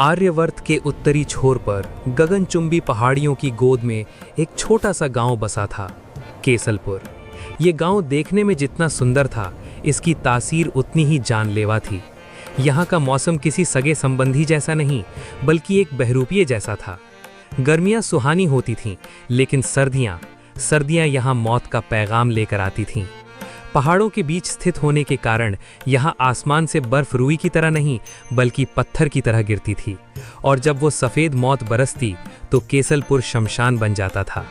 आर्यवर्त के उत्तरी छोर पर गगनचुंबी पहाड़ियों की गोद में एक छोटा सा गांव बसा था, केसलपुर। ये गांव देखने में जितना सुंदर था, इसकी तासीर उतनी ही जानलेवा थी। यहाँ का मौसम किसी सगे संबंधी जैसा नहीं, बल्कि एक बहरूपिये जैसा था। गर्मियाँ सुहानी होती थीं, लेकिन सर्दियाँ यहाँ मौत का पैगाम लेकर आती थीं। पहाड़ों के बीच स्थित होने के कारण यहाँ आसमान से बर्फ रुई की तरह नहीं, बल्कि पत्थर की तरह गिरती थी, और जब वो सफ़ेद मौत बरसती तो केसलपुर शमशान बन जाता था।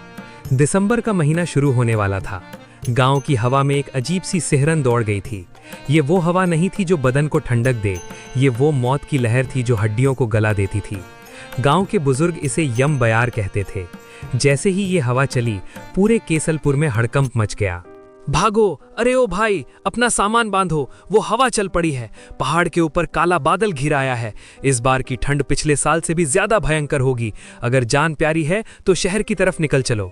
दिसंबर का महीना शुरू होने वाला था। गांव की हवा में एक अजीब सी सिहरन दौड़ गई थी। ये वो हवा नहीं थी जो बदन को ठंडक दे, ये वो मौत की लहर थी जो हड्डियों को गला देती थी। गांव के बुजुर्ग इसे यम बयार कहते थे। जैसे ही ये हवा चली, पूरे केसलपुर में हड़कंप मच गया। भागो, अरे ओ भाई, अपना सामान बांधो, वो हवा चल पड़ी है। पहाड़ के ऊपर काला बादल घिर आया है। इस बार की ठंड पिछले साल से भी ज्यादा भयंकर होगी। अगर जान प्यारी है तो शहर की तरफ निकल चलो।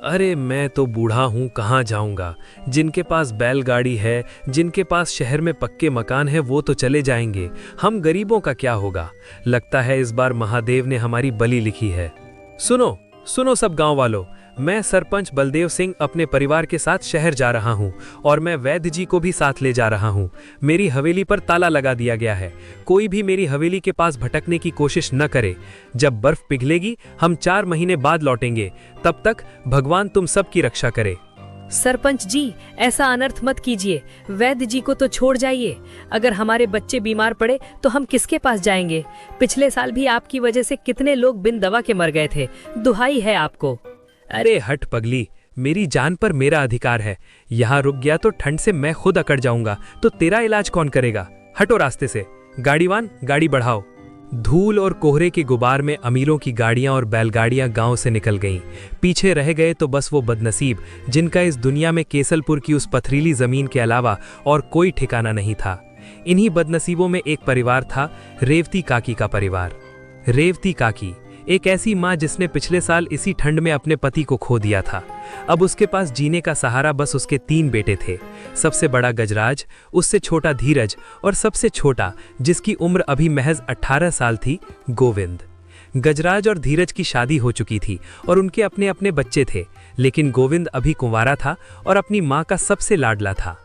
अरे मैं तो बूढ़ा हूँ, कहाँ जाऊँगा। जिनके पास बैलगाड़ी है, जिनके पास शहर में पक्के मकान है, वो तो चले जाएंगे। हम गरीबों का क्या होगा। लगता है इस बार महादेव ने हमारी बलि लिखी है। सुनो सुनो सब गांव वालों, मैं सरपंच बलदेव सिंह अपने परिवार के साथ शहर जा रहा हूं, और मैं वैद्य जी को भी साथ ले जा रहा हूं। मेरी हवेली पर ताला लगा दिया गया है। कोई भी मेरी हवेली के पास भटकने की कोशिश न करे। जब बर्फ पिघलेगी हम 4 महीने बाद लौटेंगे। तब तक भगवान तुम सबकी रक्षा करे। सरपंच जी, ऐसा अनर्थ मत कीजिए। वैद्य जी को तो छोड़ जाइए। अगर हमारे बच्चे बीमार पड़े तो हम किसके पास जाएंगे। पिछले साल भी आपकी वजह से कितने लोग बिन दवा के मर गए थे। दुहाई है आपको। अरे हट पगली, मेरी जान पर मेरा अधिकार है। यहाँ रुक गया तो ठंड से मैं खुद अकड़ जाऊंगा, तो तेरा इलाज कौन करेगा। हटो रास्ते से। गाड़ीवान, गाड़ी बढ़ाओ। धूल और कोहरे के गुबार में अमीरों की गाड़ियां और बैलगाड़ियां गांव से निकल गईं। पीछे रह गए तो बस वो बदनसीब, जिनका इस दुनिया में केसलपुर की उस पथरीली जमीन के अलावा और कोई ठिकाना नहीं था। इन्हीं बदनसीबों में एक परिवार था, रेवती काकी का परिवार। रेवती काकी एक ऐसी माँ जिसने पिछले साल इसी ठंड में अपने पति को खो दिया था। अब उसके पास जीने का सहारा बस उसके 3 बेटे थे। सबसे बड़ा गजराज, उससे छोटा धीरज, और सबसे छोटा, जिसकी उम्र अभी महज 18 साल थी, गोविंद। गजराज और धीरज की शादी हो चुकी थी और उनके अपने अपने बच्चे थे, लेकिन गोविंद अभी कुंवारा था और अपनी माँ का सबसे लाडला था।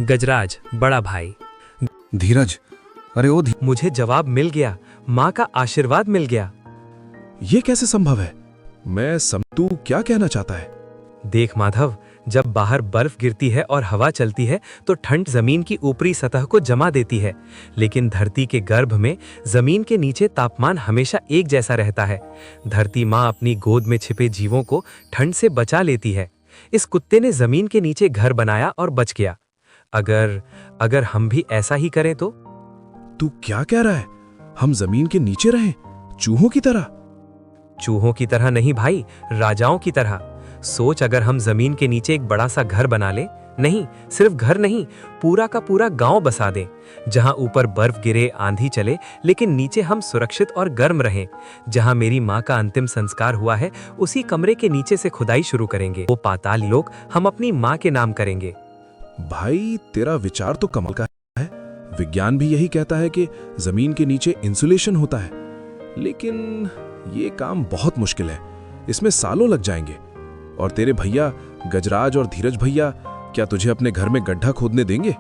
गजराज बड़ा भाई। धीरज, अरे ओ मुझे जवाब मिल गया, माँ का आशीर्वाद मिल गया। ये कैसे संभव है। तू क्या कहना चाहता है। देख माधव, जब बाहर बर्फ गिरती है और हवा चलती है तो ठंड जमीन की ऊपरी सतह को जमा देती है, लेकिन धरती के गर्भ में जमीन के नीचे तापमान हमेशा एक जैसा रहता है। धरती माँ अपनी गोद में छिपे जीवों को ठंड से बचा लेती है। इस कुत्ते ने जमीन के नीचे घर बनाया और बच गया। अगर हम भी ऐसा ही करें तो। तू क्या कह रहा है, हम जमीन के नीचे रहें, चूहों की तरह। चूहों की तरह नहीं भाई, राजाओं की तरह। सोच, अगर हम जमीन के नीचे एक बड़ा सा घर बना ले। नहीं, सिर्फ घर नहीं, पूरा का पूरा गांव बसा दें, जहां ऊपर बर्फ गिरे, आंधी चले, लेकिन नीचे हम सुरक्षित और गर्म रहें। जहां मेरी माँ का अंतिम संस्कार हुआ है, उसी कमरे के नीचे से खुदाई शुरू करेंगे। वो पाताल लोक हम अपनी माँ के नाम करेंगे। भाई, तेरा विचार तो कमाल का है। विज्ञान भी यही कहता है कि जमीन के नीचे इंसुलेशन होता है, लेकिन ये काम बहुत मुश्किल है। इसमें सालों लग जाएंगे। और तेरे भैया गजराज और धीरज भैया क्या तुझे अपने घर में गड्ढा खोदने देंगे।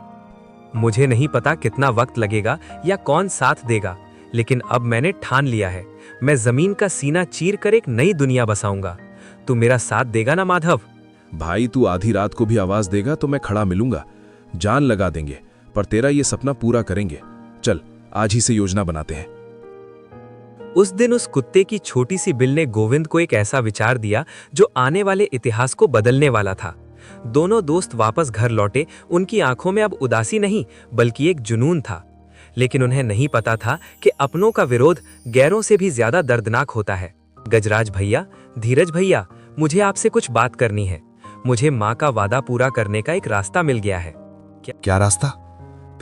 मुझे नहीं पता कितना वक्त लगेगा या कौन साथ देगा, लेकिन अब मैंने ठान लिया है, मैं जमीन का सीना चीर कर एक नई दुनिया बसाऊंगा। तू मेरा साथ देगा ना माधव। भाई, तू आधी रात को भी आवाज देगा तो मैं खड़ा मिलूंगा। जान लगा देंगे, पर तेरा ये सपना पूरा करेंगे। चल, आज ही से योजना बनाते हैं। उस दिन उस कुत्ते की छोटी सी बिल ने गोविंद को एक ऐसा विचार दिया जो आने वाले इतिहास को बदलने वाला था। दोनों दोस्त वापस घर लौटे। उनकी आंखों में अब उदासी नहीं, बल्कि एक जुनून था। लेकिन उन्हें नहीं पता था कि अपनों का विरोध गैरों से भी ज्यादा दर्दनाक होता है। गजराज भैया, धीरज भैया, मुझे आपसे कुछ बात करनी है। मुझे माँ का वादा पूरा करने का एक रास्ता मिल गया है। क्या रास्ता?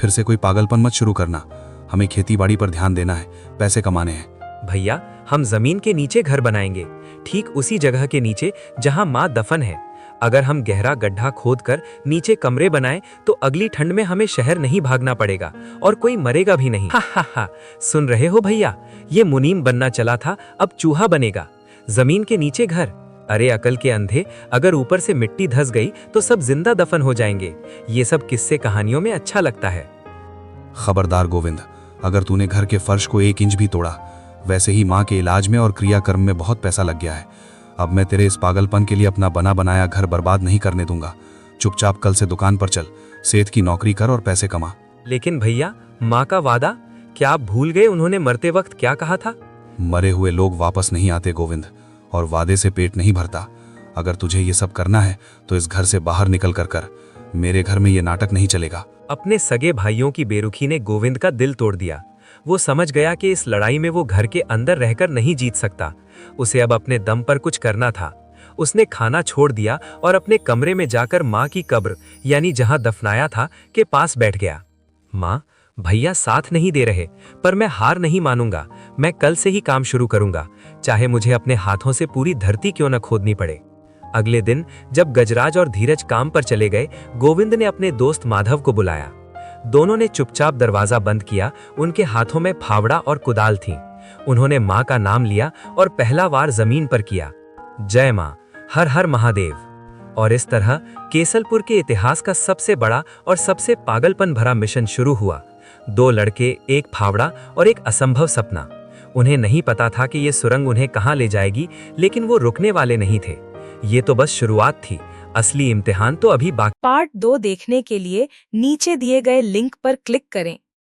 फिर से कोई पागलपन मत शुरू करना। हमें खेती बाड़ी पर ध्यान देना है, पैसे कमाने हैं। भैया, हम जमीन के नीचे घर बनाएंगे, ठीक उसी जगह के नीचे जहां माँ दफन है। अगर हम गहरा गड्ढा खोदकर नीचे कमरे बनाएं तो अगली ठंड में हमें शहर नहीं भागना पड़ेगा और कोई मरेगा भी नहीं। हा हा हा, सुन रहे हो भैया, ये मुनीम बनना चला था, अब चूहा बनेगा। जमीन के नीचे घर, अरे अकल के अंधे, अगर ऊपर से मिट्टी धस गई तो सब जिंदा दफन हो जाएंगे। ये सब किस्से कहानियों में अच्छा लगता है। खबरदार गोविंद, अगर तूने घर के फर्श को 1 इंच भी तोड़ा, वैसे ही माँ के इलाज में और क्रियाकर्म में बहुत पैसा लग गया है। अब मैं तेरे इस पागलपन के लिए अपना बना बनाया घर बर्बाद नहीं करने दूंगा। चुपचाप कल से दुकान पर चल, सेठ की नौकरी कर और पैसे कमा। लेकिन भैया, माँ का वादा, क्या आप भूल गए उन्होंने मरते वक्त क्या कहा था? मरे हुए लोग वापस नहीं आते गोविंद, और वादे से पेट नहीं भरता। अगर तुझे ये सब करना है तो इस घर से बाहर निकल कर। मेरे घर में ये नाटक नहीं चलेगा। अपने सगे भाइयों की बेरुखी ने गोविंद का दिल तोड़ दिया। वो समझ गया कि इस लड़ाई में वो घर के अंदर रहकर नहीं जीत सकता। उसे अब अपने दम पर कुछ करना था। उसने खाना छोड़ दिया और अपने कमरे में जाकर माँ की कब्र, यानी जहां दफनाया था, के पास बैठ गया। माँ, भैया साथ नहीं दे रहे, पर मैं हार नहीं मानूंगा। मैं कल से ही काम शुरू करूंगा, चाहे मुझे अपने हाथों से पूरी धरती क्यों न खोदनी पड़े। अगले दिन जब गजराज और धीरज काम पर चले गए, गोविंद ने अपने दोस्त माधव को बुलाया। दोनों ने चुपचाप दरवाजा बंद किया। उनके हाथों में फावड़ा और कुदाल थी। उन्होंने माँ का नाम लिया और पहला वार जमीन पर किया। जय माँ, हर हर महादेव। और इस तरह केसलपुर के इतिहास का सबसे बड़ा और सबसे पागलपन भरा मिशन शुरू हुआ। 2 लड़के, एक फावड़ा और एक असंभव सपना। उन्हें नहीं पता था कि ये सुरंग उन्हें कहाँ ले जाएगी, लेकिन वो रुकने वाले नहीं थे। ये तो बस शुरुआत थी, असली इम्तिहान तो अभी बाकी। पार्ट 2 देखने के लिए नीचे दिए गए लिंक पर क्लिक करें।